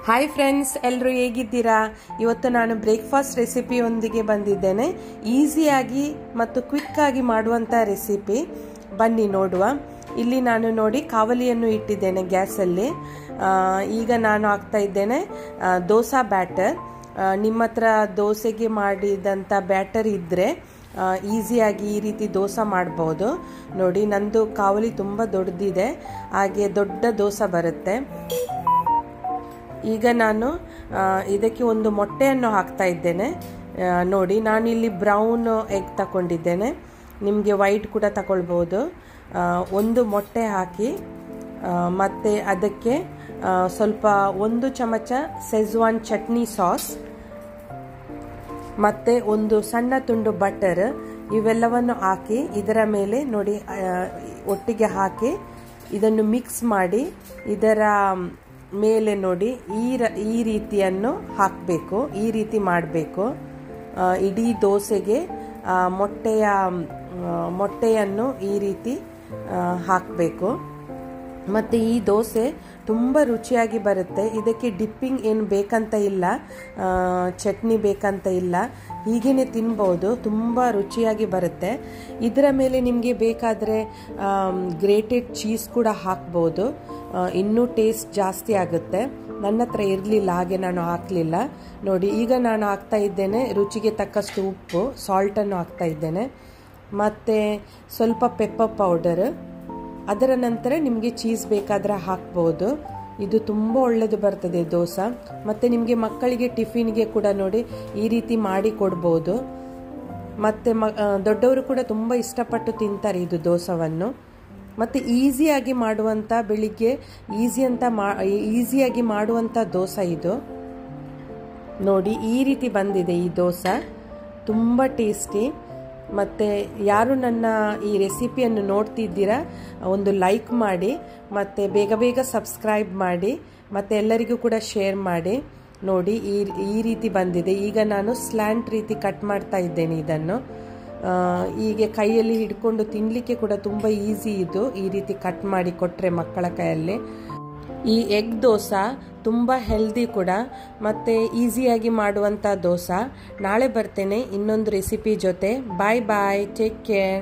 Hi friends, ಎಲ್ಲರೂ ಹೇಗಿದ್ದೀರಾ? ಇವತ್ತು ನಾನು ಬ್ರೇಕ್ಫಾಸ್ಟ್ ರೆಸಿಪಿಯೊಂದಿಗೆ ಬಂದಿದ್ದೇನೆ. ಈಸಿಯಾಗಿ ಮತ್ತು ಕ್ವಿಕ್ಕಾಗಿ ಮಾಡುವಂಥ ರೆಸಿಪಿ, ಬನ್ನಿ ನೋಡುವ. ಇಲ್ಲಿ ನಾನು ನೋಡಿ ಕಾವಲಿಯನ್ನು ಇಟ್ಟಿದ್ದೇನೆ ಗ್ಯಾಸಲ್ಲಿ. ಈಗ ನಾನು ಹಾಕ್ತಾ ಇದ್ದೇನೆ ದೋಸಾ ಬ್ಯಾಟರ್. ನಿಮ್ಮ ಹತ್ರ ದೋಸೆಗೆ ಮಾಡಿದಂಥ ಬ್ಯಾಟರ್ ಇದ್ದರೆ ಈಸಿಯಾಗಿ ಈ ರೀತಿ ದೋಸೆ ಮಾಡ್ಬೋದು. ನೋಡಿ, ನಂದು ಕಾವಲಿ ತುಂಬ ದೊಡ್ಡದಿದೆ, ಹಾಗೆ ದೊಡ್ಡ ದೋಸೆ ಬರುತ್ತೆ. ಈಗ ನಾನು ಇದಕ್ಕೆ ಒಂದು ಮೊಟ್ಟೆಯನ್ನು ಹಾಕ್ತಾ ಇದ್ದೇನೆ. ನೋಡಿ, ನಾನಿಲ್ಲಿ ಬ್ರೌನ್ ಎಗ್ ತಗೊಂಡಿದ್ದೇನೆ, ನಿಮಗೆ ವೈಟ್ ಕೂಡ ತಗೊಳ್ಬೋದು. ಒಂದು ಮೊಟ್ಟೆ ಹಾಕಿ ಮತ್ತು ಅದಕ್ಕೆ ಸ್ವಲ್ಪ 1 ಚಮಚ ಸೆಜ್ವಾನ್ ಚಟ್ನಿ ಸಾಸ್ ಮತ್ತು ಒಂದು ಸಣ್ಣ ತುಂಡು ಬಟರ್, ಇವೆಲ್ಲವನ್ನು ಹಾಕಿ ಇದರ ಮೇಲೆ ನೋಡಿ ಒಟ್ಟಿಗೆ ಹಾಕಿ ಇದನ್ನು ಮಿಕ್ಸ್ ಮಾಡಿ ಇದರ ಮೇಲೆ ನೋಡಿ ಈ ರೀತಿಯನ್ನು ಹಾಕಬೇಕು. ಈ ರೀತಿ ಮಾಡಬೇಕು. ಇಡೀ ದೋಸೆಗೆ ಮೊಟ್ಟೆಯನ್ನು ಈ ರೀತಿ ಹಾಕಬೇಕು. ಮತ್ತು ಈ ದೋಸೆ ತುಂಬ ರುಚಿಯಾಗಿ ಬರುತ್ತೆ. ಇದಕ್ಕೆ ಡಿಪ್ಪಿಂಗ್ ಏನು ಬೇಕಂತ ಇಲ್ಲ, ಚಟ್ನಿ ಬೇಕಂತ ಇಲ್ಲ, ಹೀಗೇ ತಿನ್ಬೋದು. ತುಂಬ ರುಚಿಯಾಗಿ ಬರುತ್ತೆ. ಇದರ ಮೇಲೆ ನಿಮಗೆ ಬೇಕಾದರೆ ಗ್ರೇಟೆಡ್ ಚೀಸ್ ಕೂಡ ಹಾಕ್ಬೋದು, ಇನ್ನೂ ಟೇಸ್ಟ್ ಜಾಸ್ತಿ ಆಗುತ್ತೆ. ನನ್ನ ಹತ್ರ ಇರಲಿಲ್ಲ, ಹಾಗೆ ನಾನು ಹಾಕಲಿಲ್ಲ. ನೋಡಿ, ಈಗ ನಾನು ಹಾಕ್ತಾ ಇದ್ದೇನೆ ರುಚಿಗೆ ತಕ್ಕಷ್ಟು ಉಪ್ಪು, ಸಾಲ್ಟನ್ನು ಹಾಕ್ತಾ ಇದ್ದೇನೆ, ಮತ್ತು ಸ್ವಲ್ಪ ಪೆಪ್ಪರ್ ಪೌಡರ್. ಅದರ ನಂತರ ನಿಮಗೆ ಚೀಸ್ ಬೇಕಾದರೆ ಹಾಕ್ಬೋದು. ಇದು ತುಂಬ ಒಳ್ಳೆಯದು ಬರ್ತದೆ ದೋಸೆ. ಮತ್ತು ನಿಮಗೆ ಮಕ್ಕಳಿಗೆ ಟಿಫಿನ್ಗೆ ಕೂಡ ನೋಡಿ ಈ ರೀತಿ ಮಾಡಿ ಕೊಡ್ಬೋದು. ಮತ್ತು ದೊಡ್ಡವರು ಕೂಡ ತುಂಬ ಇಷ್ಟಪಟ್ಟು ತಿಂತಾರೆ ಇದು ದೋಸೆಯನ್ನು. ಮತ್ತು ಈಸಿಯಾಗಿ ಮಾಡುವಂಥ, ಬೆಳಿಗ್ಗೆ ಈಸಿಯಾಗಿ ಮಾಡುವಂಥ ದೋಸೆ ಇದು. ನೋಡಿ, ಈ ರೀತಿ ಬಂದಿದೆ ಈ ದೋಸೆ, ತುಂಬ ಟೇಸ್ಟಿ. ಮತ್ತು ಯಾರು ನನ್ನ ಈ ರೆಸಿಪಿಯನ್ನು ನೋಡ್ತಿದ್ದೀರಾ, ಒಂದು ಲೈಕ್ ಮಾಡಿ, ಮತ್ತು ಬೇಗ ಬೇಗ ಸಬ್ಸ್ಕ್ರೈಬ್ ಮಾಡಿ, ಮತ್ತು ಎಲ್ಲರಿಗೂ ಕೂಡ ಶೇರ್ ಮಾಡಿ. ನೋಡಿ, ಈ ರೀತಿ ಬಂದಿದೆ. ಈಗ ನಾನು ಸ್ಲ್ಯಾಂಟ್ ರೀತಿ ಕಟ್ ಮಾಡ್ತಾ ಇದ್ದೇನೆ ಇದನ್ನು. ಹೀಗೆ ಕೈಯಲ್ಲಿ ಹಿಡ್ಕೊಂಡು ತಿನ್ನಲಿಕ್ಕೆ ಕೂಡ ತುಂಬ ಈಸಿ ಇದು, ಈ ರೀತಿ ಕಟ್ ಮಾಡಿ ಕೊಟ್ಟರೆ ಮಕ್ಕಳ ಕೈಯಲ್ಲಿ. ಈ ಎಗ್ ದೋಸೆ ತುಂಬ ಹೆಲ್ದಿ ಕೂಡ, ಮತ್ತು ಈಸಿಯಾಗಿ ಮಾಡುವಂಥ ದೋಸೆ. ನಾಳೆ ಬರ್ತೇನೆ ಇನ್ನೊಂದು ರೆಸಿಪಿ ಜೊತೆ. ಬಾಯ್ ಬಾಯ್, ಟೇಕ್ ಕೇರ್.